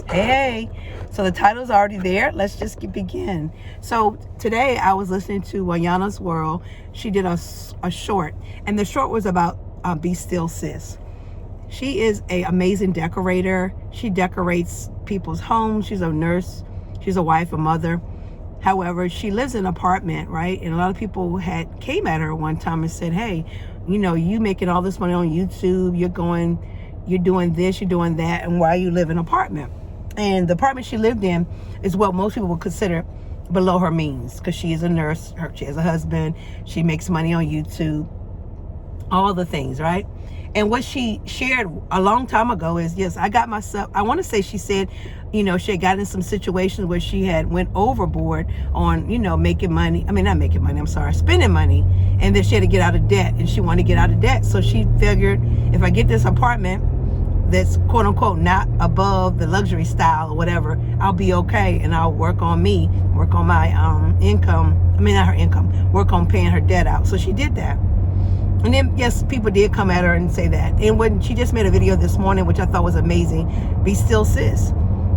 Hey. So the title's already there. Let's just begin. So today I was listening to Wayana's World. She did a short, and the short was about Be Still Sis. She is an amazing decorator. She decorates people's homes. She's a nurse. She's a wife, a mother. However, she lives in an apartment, right? And a lot of people came at her one time and said, hey, you making all this money on YouTube. You're doing this, you're doing that, and why you live in an apartment? And the apartment she lived in is what most people would consider below her means, because she is a nurse, she has a husband, she makes money on YouTube, all the things, right? And what she shared a long time ago is, yes, I got myself, I want to say she said, she had gotten in some situations where she had went overboard on, spending money. And then she had to get out of debt, and she wanted to get out of debt. So she figured, if I get this apartment that's quote unquote not above the luxury style or whatever, I'll be okay, and I'll work on my income, work on paying her debt out. So she did that. And then, yes, people did come at her and say that. And when she just made a video this morning, which I thought was amazing, Be Still Sis.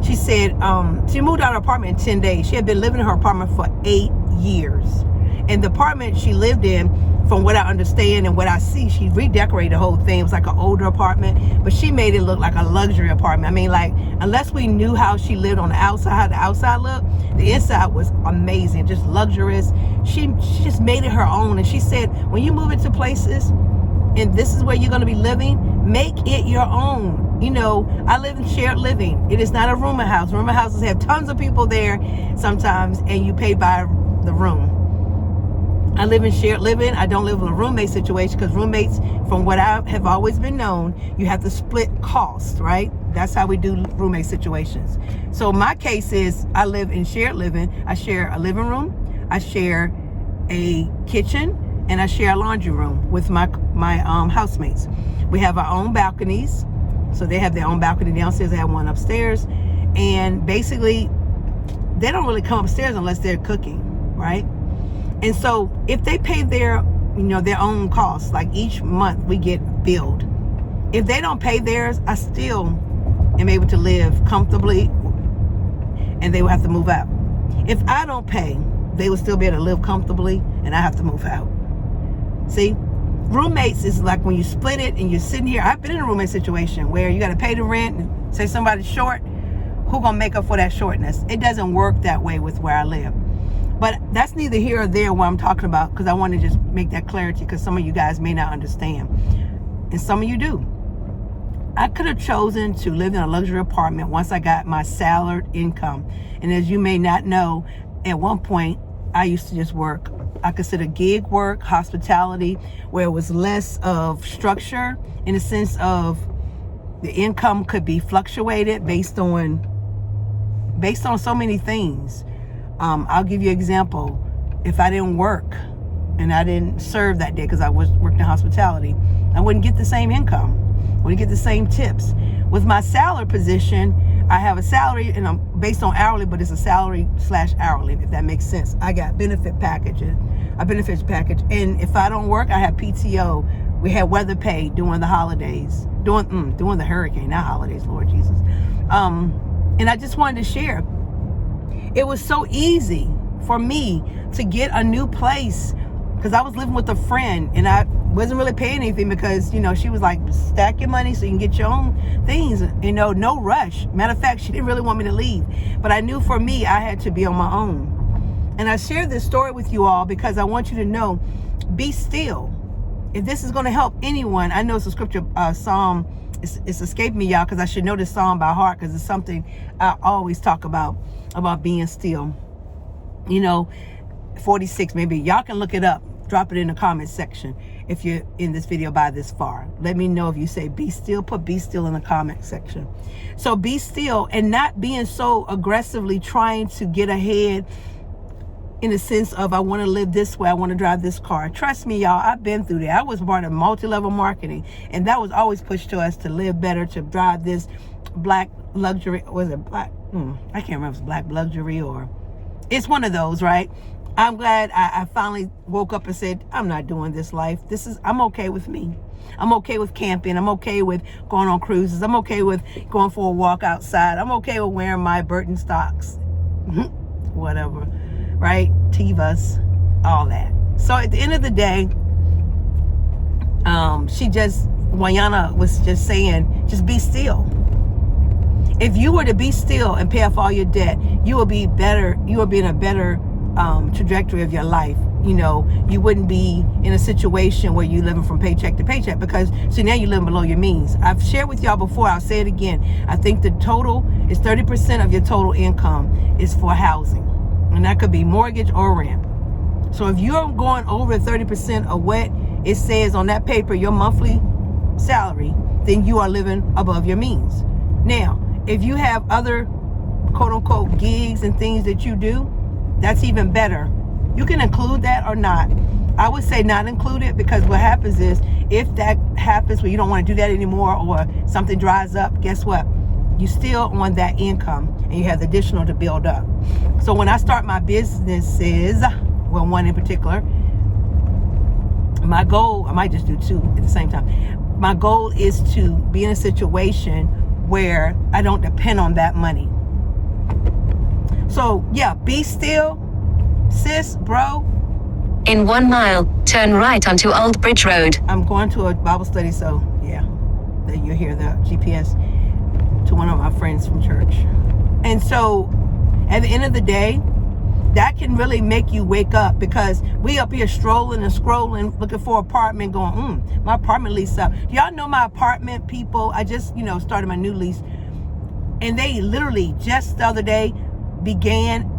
She said she moved out of her apartment in 10 days. She had been living in her apartment for 8 years. And the apartment she lived in, from what I understand and what I see, she redecorated the whole thing. It was like an older apartment, but she made it look like a luxury apartment. I mean, like, unless we knew how she lived on the outside, how the outside looked, the inside was amazing, just luxurious. She just made it her own. And she said, when you move into places and this is where you're going to be living, make it your own. I live in shared living. It is not a rooming house. Rooming houses have tons of people there sometimes, and you pay by the room. I live in shared living. I don't live in a roommate situation, because roommates, from what I have always been known, you have to split costs, right? That's how we do roommate situations. So my case is, I live in shared living. I share a living room, I share a kitchen, and I share a laundry room with my housemates. We have our own balconies. So they have their own balcony downstairs. They have one upstairs. And basically, they don't really come upstairs unless they're cooking, right? And so if they pay their own costs, like each month we get billed. If they don't pay theirs, I still am able to live comfortably, and they will have to move out. If I don't pay, they will still be able to live comfortably, and I have to move out. See? Roommates is like when you split it and you're sitting here. I've been in a roommate situation where you got to pay the rent, and say somebody's short, who gonna make up for that shortness? It doesn't work that way with where I live. But that's neither here or there what I'm talking about, because I want to just make that clarity, because some of you guys may not understand, and some of you do. I could have chosen to live in a luxury apartment once I got my salaried income. And as you may not know, at one point I used to just work, I consider gig work, hospitality, where it was less of structure, in the sense of the income could be fluctuated based on so many things. I'll give you an example. If I didn't work and I didn't serve that day because I worked in hospitality, I wouldn't get the same income, wouldn't get the same tips. With my salary position, I have a salary, and I'm based on hourly, but it's a salary/hourly, if that makes sense. I got a benefits package, and if I don't work, I have PTO. We had weather pay during the holidays, during the hurricane, not holidays, Lord Jesus. And I just wanted to share. It was so easy for me to get a new place, because I was living with a friend, and I wasn't really paying anything, because she was like, stack your money so you can get your own things, no rush. Matter of fact, she didn't really want me to leave, but I knew for me I had to be on my own. And I share this story with you all because I want you to know, be still. If this is going to help anyone, I know it's a scripture, psalm, it's escaped me, y'all, because I should know this psalm by heart, because it's something I always talk about being still. 46, maybe y'all can look it up. Drop it in the comment section if you're in this video by this far. Let me know if you say be still. Put be still in the comment section. So be still, and not being so aggressively trying to get ahead, in the sense of, I want to live this way, I want to drive this car. Trust me, y'all, I've been through that. I was part of multi-level marketing, and that was always pushed to us to live better, to drive this black luxury. Was it black? I can't remember if it's black luxury or it's one of those, right? I'm glad I finally woke up and said, I'm not doing this life. I'm okay with me. I'm okay with camping. I'm okay with going on cruises. I'm okay with going for a walk outside. I'm okay with wearing my Birkenstocks. Whatever, right? Tevas, all that. So at the end of the day, Wayana was just saying, just be still. If you were to be still and pay off all your debt, you will be better. You will be in a better trajectory of your life. You know, you wouldn't be in a situation where you're living from paycheck to paycheck, because see, now you're living below your means. I've shared with y'all before, I'll say it again. I think the total is 30% of your total income is for housing, and that could be mortgage or rent. So if you're going over 30% of what it says on that paper, your monthly salary, then you are living above your means. Now, if you have other quote unquote gigs and things that you do, that's even better. You can include that or not. I would say not include it, because what happens is, if that happens where you don't want to do that anymore, or something dries up, guess what? You still on that income, and you have the additional to build up. So when I start my businesses, well, one in particular, my goal, I might just do two at the same time. My goal is to be in a situation where I don't depend on that money. So yeah, be still, sis, bro. In 1 mile, turn right onto Old Bridge Road. I'm going to a Bible study, so yeah, that you hear the GPS to one of my friends from church. And so at the end of the day, that can really make you wake up, because we up here strolling and scrolling, looking for an apartment, going, my apartment lease up. Y'all know my apartment people. I just, started my new lease, and they literally just the other day began,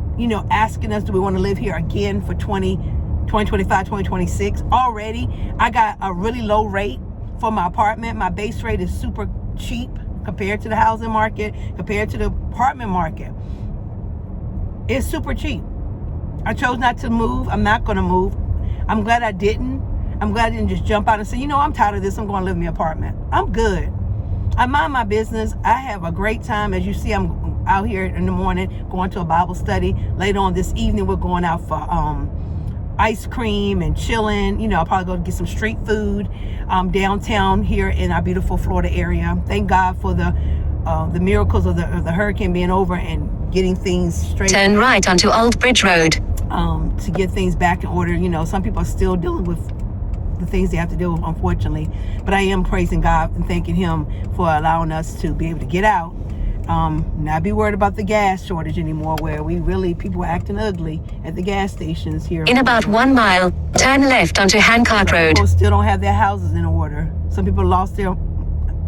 asking us, do we want to live here again for 2025, 2026. Already, I got a really low rate for my apartment. My base rate is super cheap compared to the housing market, compared to the apartment market. It's super cheap. I chose not to move. I'm not going to move. I'm glad I didn't. I'm glad I didn't just jump out and say, I'm tired of this. I'm going to live in my apartment. I'm good. I mind my business. I have a great time. As you see, I'm out here in the morning going to a Bible study. Later on this evening, we're going out for ice cream and chilling. I'll probably go get some street food downtown here in our beautiful Florida area. Thank God for the miracles of the hurricane being over and getting things straight. Turn right onto Old Bridge Road. To get things back in order. Some people are still dealing with the things they have to deal with, unfortunately. But I am praising God and thanking Him for allowing us to be able to get out. Not be worried about the gas shortage anymore, where people are acting ugly at the gas stations here. In about 1 mile, turn left onto Hancock Road. People still don't have their houses in order. Some people lost their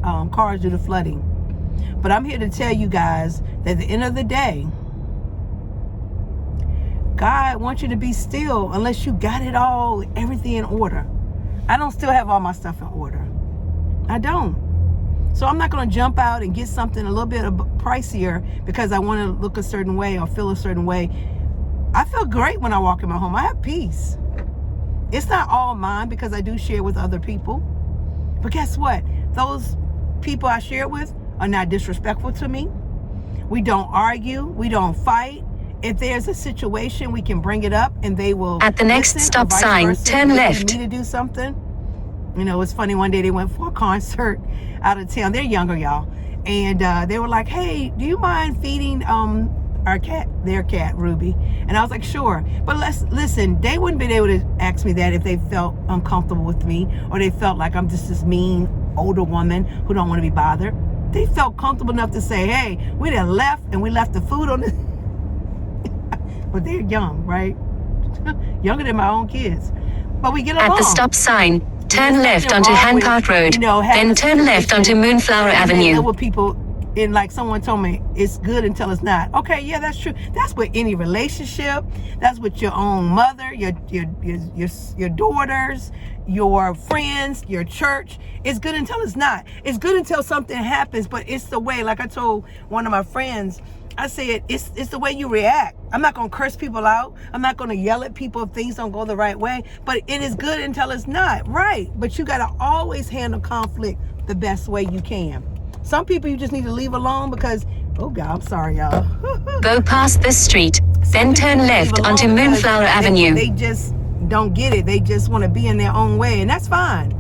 cars due to flooding. But I'm here to tell you guys that at the end of the day, God wants you to be still unless you got it all, everything in order. I don't still have all my stuff in order. I don't. So I'm not going to jump out and get something a little bit pricier because I want to look a certain way or feel a certain way. I feel great when I walk in my home. I have peace. It's not all mine, because I do share with other people. But guess what? Those people I share with are not disrespectful to me. We don't argue. We don't fight. If there's a situation, we can bring it up and they will. At the next stop sign, turn left. If they need to do something. It's funny. One day they went for a concert out of town. They're younger, y'all. And they were like, hey, do you mind feeding their cat, Ruby? And I was like, sure. But listen, they wouldn't be able to ask me that if they felt uncomfortable with me, or they felt like I'm just this mean older woman who don't want to be bothered. They felt comfortable enough to say, hey, we done left and we left the food on the... But they're young, right? Younger than my own kids. But we get along. At the stop sign, turn left onto Hancock Road, then turn left onto Moonflower Avenue. With people, and like someone told me, it's good until it's not. Okay, yeah, that's true. That's with any relationship. That's with your own mother, your daughters, your friends, your church. It's good until it's not. It's good until something happens, but it's the way, like I told one of my friends, I said, it's the way you react. I'm not going to curse people out. I'm not going to yell at people if things don't go the right way. But it is good until it's not. Right. But you got to always handle conflict the best way you can. Some people you just need to leave alone because, oh God, I'm sorry, y'all. Go past this street, then turn left onto Moonflower Avenue. They just don't get it. They just want to be in their own way, and that's fine.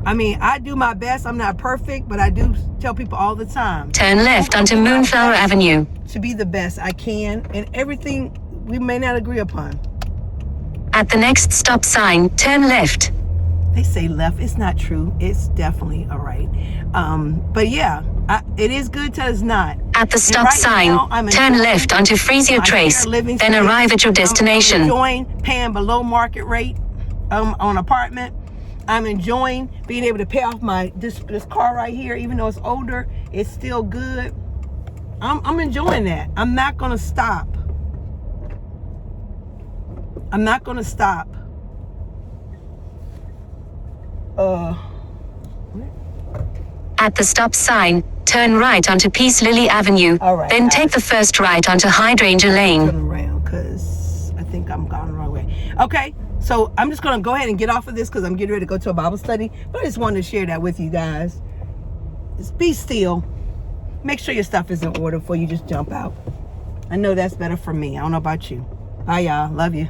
I mean, I do my best. I'm not perfect, but I do tell people all the time. Turn left onto Moonflower Avenue. To be the best I can, and everything we may not agree upon. At the next stop sign, turn left. They say left. It's not true. It's definitely all right. But yeah, it is good till it's not. At the stop sign, turn left onto Frisia Trace, then arrive at your destination. I'm enjoying paying below market rate on apartment. I'm enjoying being able to pay off this car right here, even though it's older. It's still good. I'm enjoying that. I'm not gonna stop. I'm not gonna stop. At the stop sign, turn right onto Peace Lily Avenue. All right, then take the first right onto Hydrangea Lane. Turn around, because I think I'm going the wrong way. Okay, so I'm just going to go ahead and get off of this because I'm getting ready to go to a Bible study. But I just wanted to share that with you guys. Just be still. Make sure your stuff is in order before you just jump out. I know that's better for me. I don't know about you. Bye, y'all. Love you.